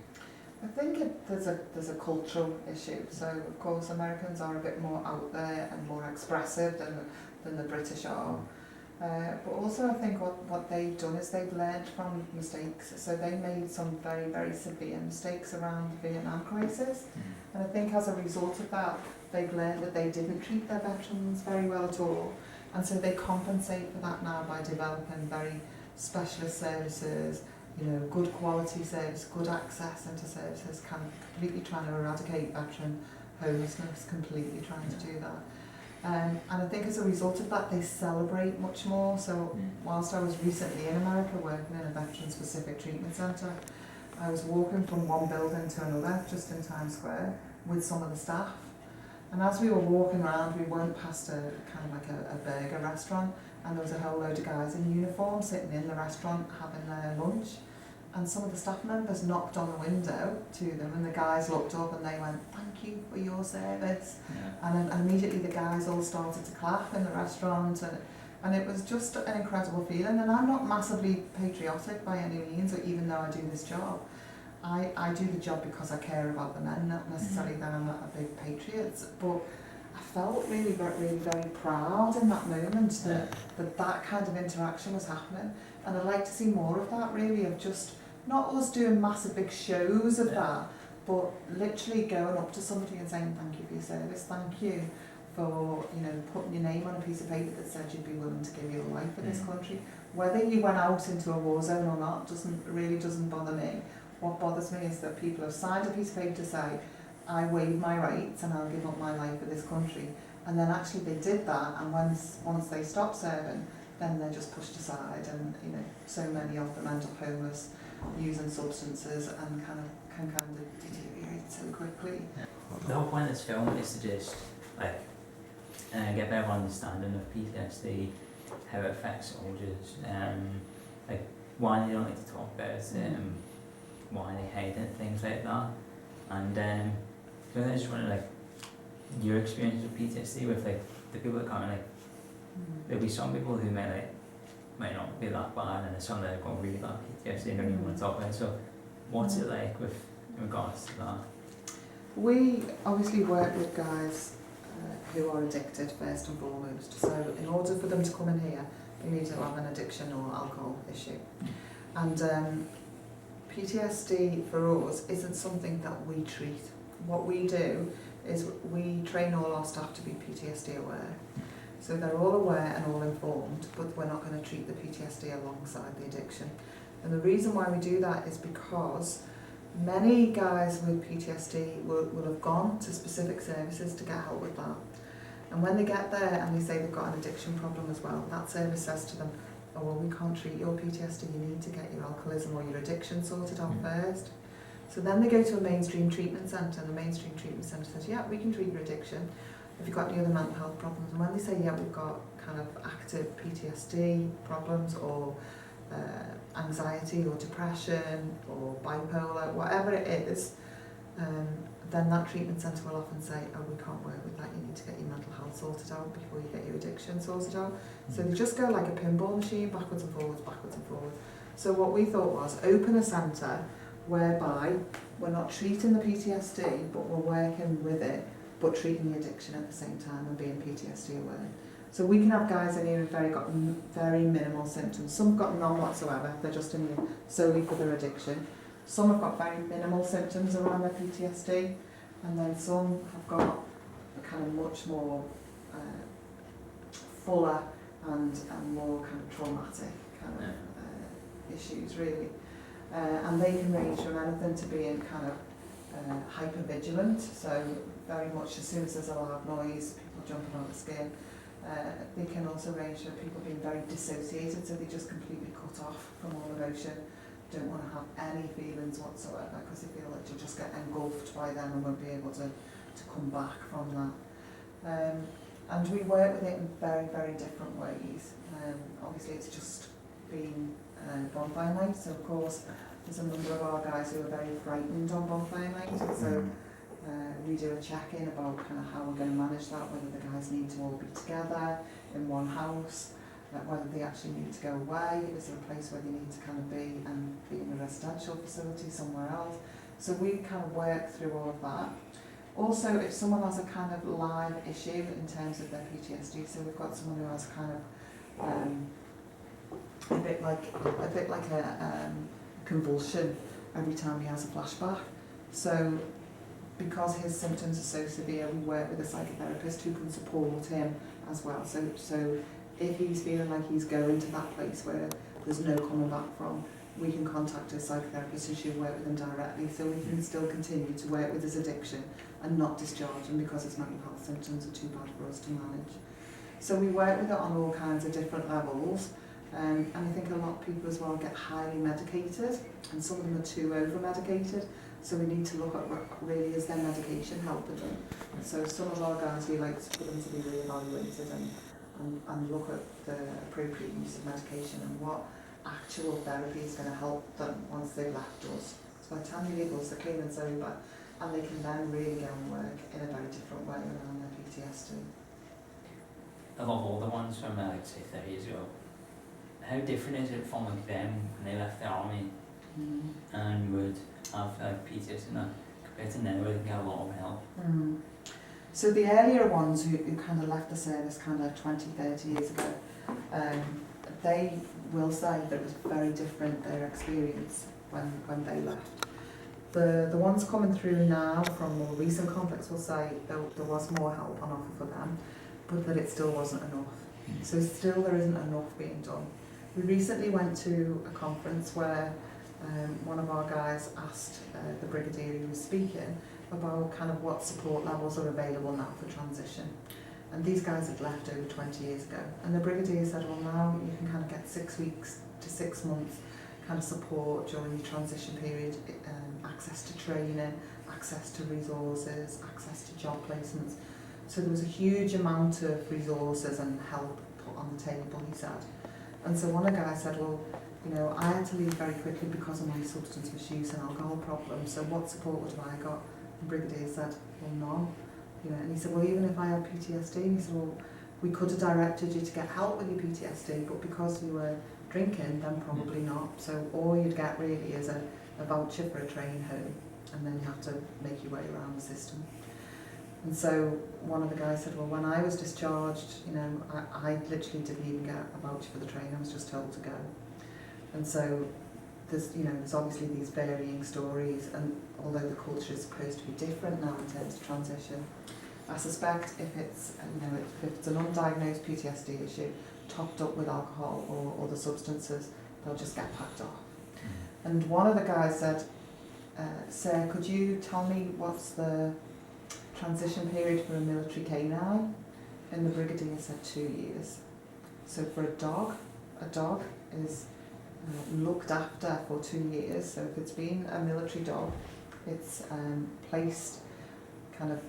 I think there's a cultural issue. So of course Americans are a bit more out there and more expressive than the British are. But also I think what they've done is they've learned from mistakes. So they made some very, very severe mistakes around the Vietnam crisis. And I think as a result of that, they've learned that they didn't treat their veterans very well at all. And so they compensate for that now by developing very specialist services, good quality service, good access into services, kind of completely trying to eradicate veteran homelessness, completely trying to do that. And I think as a result of that, they celebrate much more. So whilst I was recently in America working in a veteran-specific treatment centre, I was walking from one building to another, just in Times Square, with some of the staff. And as we were walking around, we went past a kind of like a burger restaurant, and there was a whole load of guys in uniform sitting in the restaurant having their lunch. And some of the staff members knocked on the window to them, and the guys looked up and they went, "Thank you for your service." And immediately the guys all started to clap in the restaurant, and it was just an incredible feeling. And I'm not massively patriotic by any means, or even though I do this job. I do the job because I care about the men, not necessarily that I'm a big patriot, but I felt really, really very proud in that moment that kind of interaction was happening. And I'd like to see more of that, really, of just not us doing massive big shows of that, but literally going up to somebody and saying, "Thank you for your service, thank you for putting your name on a piece of paper that said you'd be willing to give your life for this country." Whether you went out into a war zone or not doesn't bother me. What bothers me is that people have signed a piece of paper to say, "I waive my rights and I'll give up my life for this country." And then actually they did that, and once they stopped serving, then they're just pushed aside, and so many of them end up homeless, using substances, and can deteriorate so quickly. The whole point of this film is to just get a better understanding of PTSD, how it affects soldiers, why they don't like to talk about it, why they hate it, things like that. And So I just wonder, like, your experience with PTSD with, like, the people that come in, like, there'll be some people who might not be that bad, and there's some that have got really bad PTSD and don't even want to talk about it. So what's it like with in regards to that? We obviously work with guys who are addicted first and foremost. So in order for them to come in here, they need to have an addiction or alcohol issue. And PTSD for us isn't something that we treat. What we do is we train all our staff to be PTSD aware. So they're all aware and all informed, but we're not going to treat the PTSD alongside the addiction. And the reason why we do that is because many guys with PTSD will have gone to specific services to get help with that. And when they get there and they say they've got an addiction problem as well, that service says to them, oh, well, we can't treat your PTSD, you need to get your alcoholism or your addiction sorted out first. So then they go to a mainstream treatment centre, and the mainstream treatment centre says, yeah, we can treat your addiction. Have you got any other mental health problems? And when they say, yeah, we've got kind of active PTSD problems or anxiety or depression or bipolar, whatever it is, then that treatment centre will often say, oh, we can't work with that, you need to get your mental health sorted out before you get your addiction sorted out. So they just go like a pinball machine, backwards and forwards, backwards and forwards. So what we thought was open a centre whereby we're not treating the PTSD, but we're working with it, but treating the addiction at the same time and being PTSD aware. So we can have guys in here who've got very minimal symptoms. Some have got none whatsoever, they're just in here solely for their addiction. Some have got very minimal symptoms around their PTSD, and then some have got a kind of much more fuller and more kind of traumatic kind of issues really. And they can range from anything to being kind of hypervigilant, so very much as soon as there's a loud noise, people jumping on the skin. They can also range from people being very dissociated, so they just completely cut off from all emotion, don't want to have any feelings whatsoever because they feel that you'll just get engulfed by them and won't be able to come back from that. And we work with it in very, very different ways. Obviously it's just been bonfire night, so of course there's a number of our guys who are very frightened on bonfire night, and so we do a check-in about kind of how we're going to manage that, whether the guys need to all be together in one house, whether they actually need to go away, is there a place where they need to kind of be and be in a residential facility somewhere else. So we kind of work through all of that. Also, if someone has a kind of live issue in terms of their PTSD, so we've got someone who has kind of a bit like a convulsion every time he has a flashback. So because his symptoms are so severe, we work with a psychotherapist who can support him as well. So if he's feeling like he's going to that place where there's no coming back from, we can contact a psychotherapist who should work with him directly, so we can still continue to work with his addiction and not discharge him because his mental health symptoms are too bad for us to manage. So we work with it on all kinds of different levels, and I think a lot of people as well get highly medicated, and some of them are too over-medicated, so we need to look at what really is their medication helping them. So some of our guys, we like for them to be re-evaluated and look at the appropriate use of medication and what actual therapy is going to help them once they've left us. So by the time they leave us, they're clean and sober, and they can then really go and work in a very different way around their PTSD. A lot of older ones from like say 30 years ago, how different is it from like them when they left the army and would have PTSD and that compared to now where they can get a lot of help? So the earlier ones who kind of left the service kind of 20, 30 years ago, they will say that it was very different, their experience when they left. The ones coming through now from more recent conflicts will say there was more help on offer for them, but that it still wasn't enough. So still there isn't enough being done. We recently went to a conference where one of our guys asked the brigadier who was speaking about kind of what support levels are available now for transition. And these guys had left over 20 years ago. And the brigadier said, well, now you can kind of get 6 weeks to 6 months kind of support during the transition period, access to training, access to resources, access to job placements. So there was a huge amount of resources and help put on the table, he said. And so one of the guys said, well, you know, I had to leave very quickly because of my substance misuse and alcohol problems, so what support would I got? The brigadier said, well, none. You know, and he said, well, even if I had PTSD, and he said, well, we could have directed you to get help with your PTSD, but because you were drinking, then probably not. So all you'd get really is a voucher for a train home, and then you have to make your way around the system. And so one of the guys said, well, when I was discharged, you know, I literally didn't even get a voucher for the train, I was just told to go. And so there's, you know, there's obviously these varying stories, and although the culture is supposed to be different now in terms of transition, I suspect if it's, you know, if it's an undiagnosed PTSD issue, topped up with alcohol or other substances, they'll just get packed off. And one of the guys said, Sir, could you tell me what's the transition period for a military canine? And the brigadier said 2 years. So for a dog is looked after for 2 years. So if it's been a military dog, it's placed kind of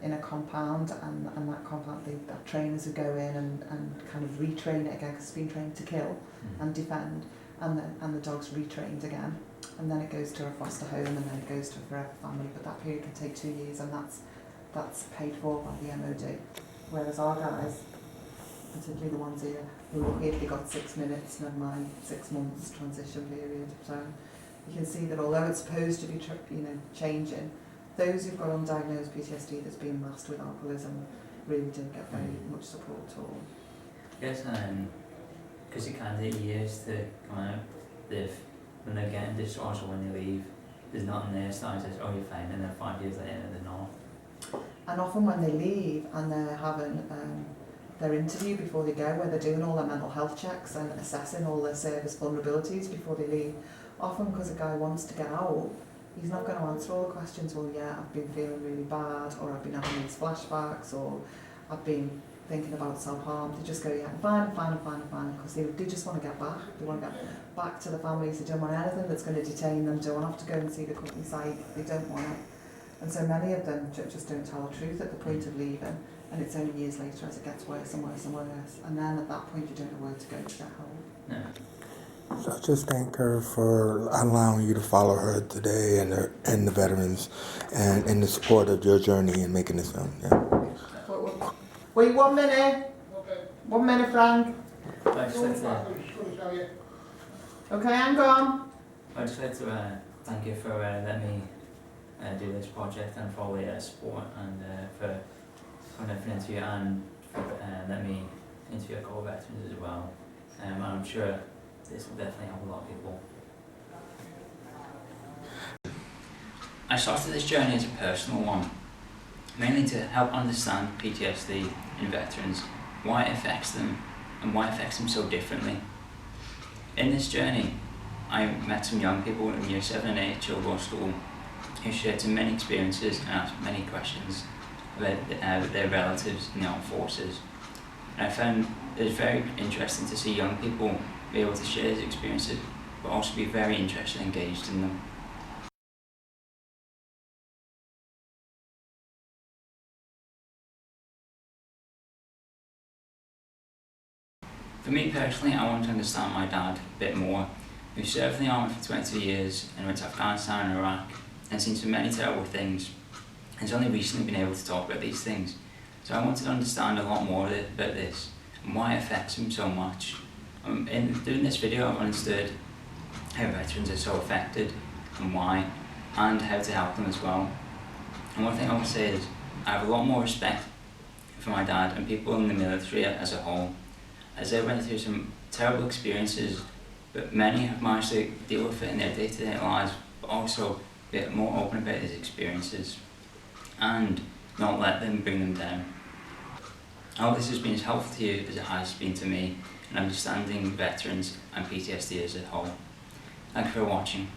in a compound, and that compound, that trainers would go in and kind of retrain it again, because it's been trained to kill and defend, and the dog's retrained again, and then it goes to a foster home, and then it goes to a forever family. But that period can take 2 years, and that's paid for by the MOD. Whereas our guys, particularly the ones here, who luckily got 6 minutes, never mind 6 months transition period. So you can see that although it's supposed to be changing, those who've got undiagnosed PTSD that's been masked with alcoholism really didn't get very much support at all. Yes, because it can take years to come out. When they're getting discharged or when they leave, there's nothing there. Starting says, oh, you're fine, and then 5 years later they're not. And often when they leave and they're having their interview before they go, where they're doing all their mental health checks and assessing all their service vulnerabilities before they leave, often because a guy wants to get out, he's not going to answer all the questions. Well, yeah, I've been feeling really bad, or I've been having these flashbacks, or I've been thinking about self-harm. They just go, yeah, I'm fine, because they just want to get back. They want to get back to the families. They don't want anything that's going to detain them. They don't have to go and see the company site. They don't want it. And so many of them just don't tell the truth at the point of leaving, and it's only years later as it gets worse and worse and worse. And then at that point, you don't know where to go to get help. No. So I just thank her for allowing you to follow her today, and the veterans, and in the support of your journey in making this film. Yeah. Wait 1 minute. Okay. 1 minute, Frank. I just like to, Okay, I'm gone. I'd just like to thank you for letting me do this project, and for all the support, and for coming in for an interview, and for letting me interview a couple of veterans as well. And I'm sure this will definitely help a lot of people. I started this journey as a personal one, mainly to help understand PTSD in veterans, why it affects them, and why it affects them so differently. In this journey, I met some young people in Year 7 and 8 Children School who shared some many experiences and asked many questions about their relatives in the armed forces. And I found it was very interesting to see young people be able to share these experiences, but also be very interested and engaged in them. For me personally, I want to understand my dad a bit more, who served in the army for 22 years and went to Afghanistan and Iraq and seen so many terrible things, and has only recently been able to talk about these things. So I wanted to understand a lot more about this and why it affects him so much. In doing this video, I've understood how veterans are so affected and why, and how to help them as well. And one thing I want to say is I have a lot more respect for my dad and people in the military as a whole, as they went through some terrible experiences, but many have managed to deal with it in their day-to-day lives, but also be more open about these experiences and not let them bring them down. I hope this has been as helpful to you as it has been to me in understanding veterans and PTSD as a whole. Thank you for watching.